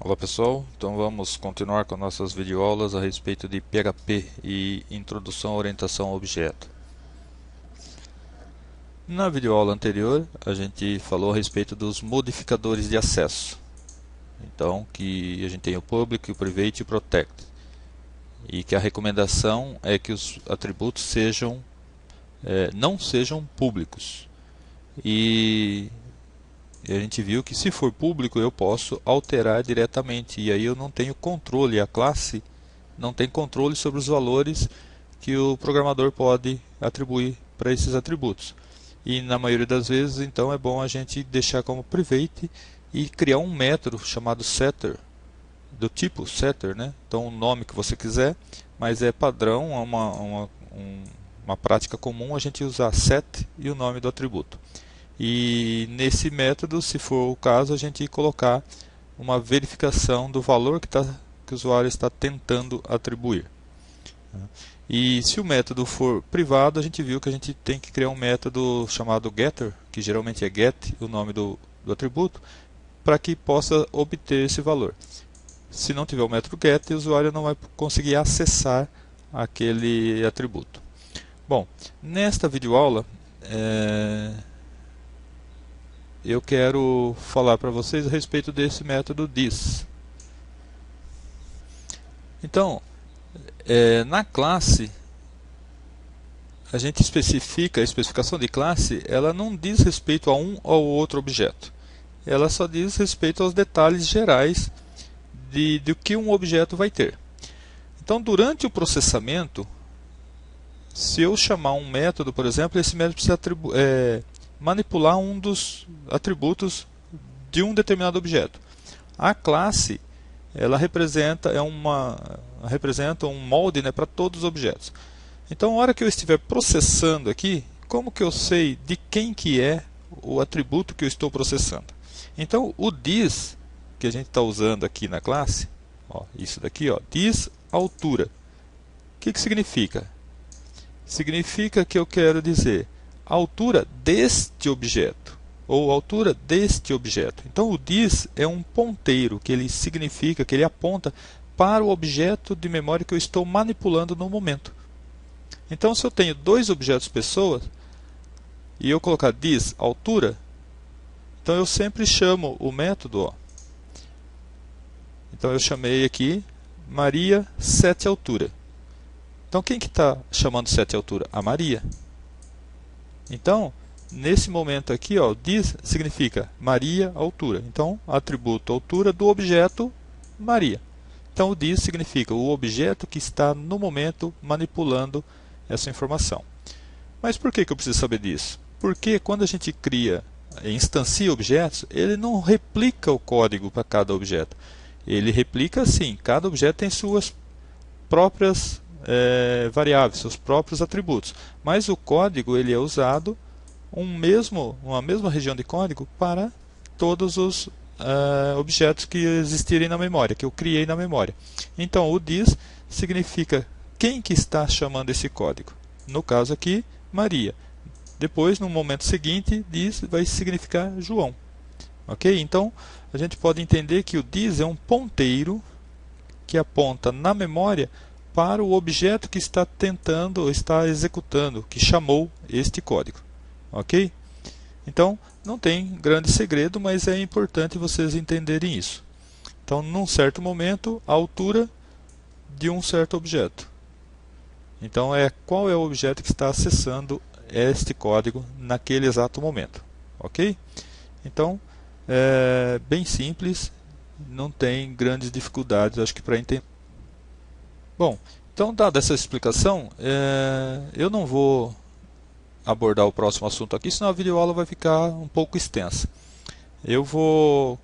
Olá pessoal, então vamos continuar com nossas videoaulas a respeito de PHP e Introdução à Orientação a Objeto. Na videoaula anterior a gente falou a respeito dos modificadores de acesso. Então que a gente tem o Public, o Private e o Protect. E que a recomendação é que os atributos não sejam públicos. E a gente viu que se for público eu posso alterar diretamente e aí eu não tenho controle, a classe não tem controle sobre os valores que o programador pode atribuir para esses atributos. E na maioria das vezes então é bom a gente deixar como private e criar um método chamado setter, do tipo setter, né? Então o nome que você quiser, mas é padrão, é uma prática comum a gente usar set e o nome do atributo. E nesse método, se for o caso, a gente colocar uma verificação do valor que o usuário está tentando atribuir. E se o método for privado, a gente viu que a gente tem que criar um método chamado getter, que geralmente é get, o nome do atributo, para que possa obter esse valor. Se não tiver o método get, o usuário não vai conseguir acessar aquele atributo. Bom, nesta videoaula, eu quero falar para vocês a respeito desse método this. Então, na classe, a gente especifica, a especificação de classe, ela não diz respeito a um ou outro objeto. Ela só diz respeito aos detalhes gerais do que um objeto vai ter. Então, durante o processamento, se eu chamar um método, por exemplo, esse método precisa manipular um dos atributos de um determinado objeto. A classe ela representa um molde, né, para todos os objetos. Então, na hora que eu estiver processando aqui, como que eu sei de quem que é o atributo que eu estou processando? Então, o this que a gente está usando aqui na classe, isso daqui, this altura. O que significa? Significa que eu quero dizer a altura deste objeto ou a altura deste objeto. Então o this é um ponteiro que ele significa, que ele aponta para o objeto de memória que eu estou manipulando no momento. Então se eu tenho dois objetos pessoas e eu colocar this altura, então eu sempre chamo o método, então eu chamei aqui Maria 7 altura. Então quem que está chamando 7 altura? A Maria. Então, nesse momento aqui, this significa Maria altura. Então, atributo altura do objeto Maria. Então, o this significa o objeto que está no momento manipulando essa informação. Mas por que eu preciso saber disso? Porque quando a gente instancia objetos, ele não replica o código para cada objeto. Ele replica sim, cada objeto tem suas próprias variáveis, seus próprios atributos. Mas o código ele é usado uma mesma região de código para todos os objetos que existirem na memória, que eu criei na memória. Então o this significa quem que está chamando esse código. No caso aqui, Maria. Depois, no momento seguinte, this vai significar João. Ok? Então, a gente pode entender que o this é um ponteiro que aponta na memória para o objeto que está tentando ou está executando, que chamou este código. Ok? Então, não tem grande segredo, mas é importante vocês entenderem isso. Então, num certo momento, a altura de um certo objeto. Então, qual é o objeto que está acessando este código naquele exato momento. Ok? Então, é bem simples, não tem grandes dificuldades, acho que para entender. Bom, então dada essa explicação, eu não vou abordar o próximo assunto aqui, senão a videoaula vai ficar um pouco extensa. Eu vou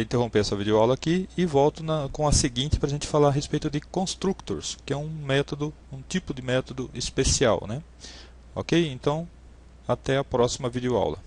interromper essa videoaula aqui e volto com a seguinte para a gente falar a respeito de constructors, que é um tipo de método especial, né? Ok? Então, até a próxima videoaula.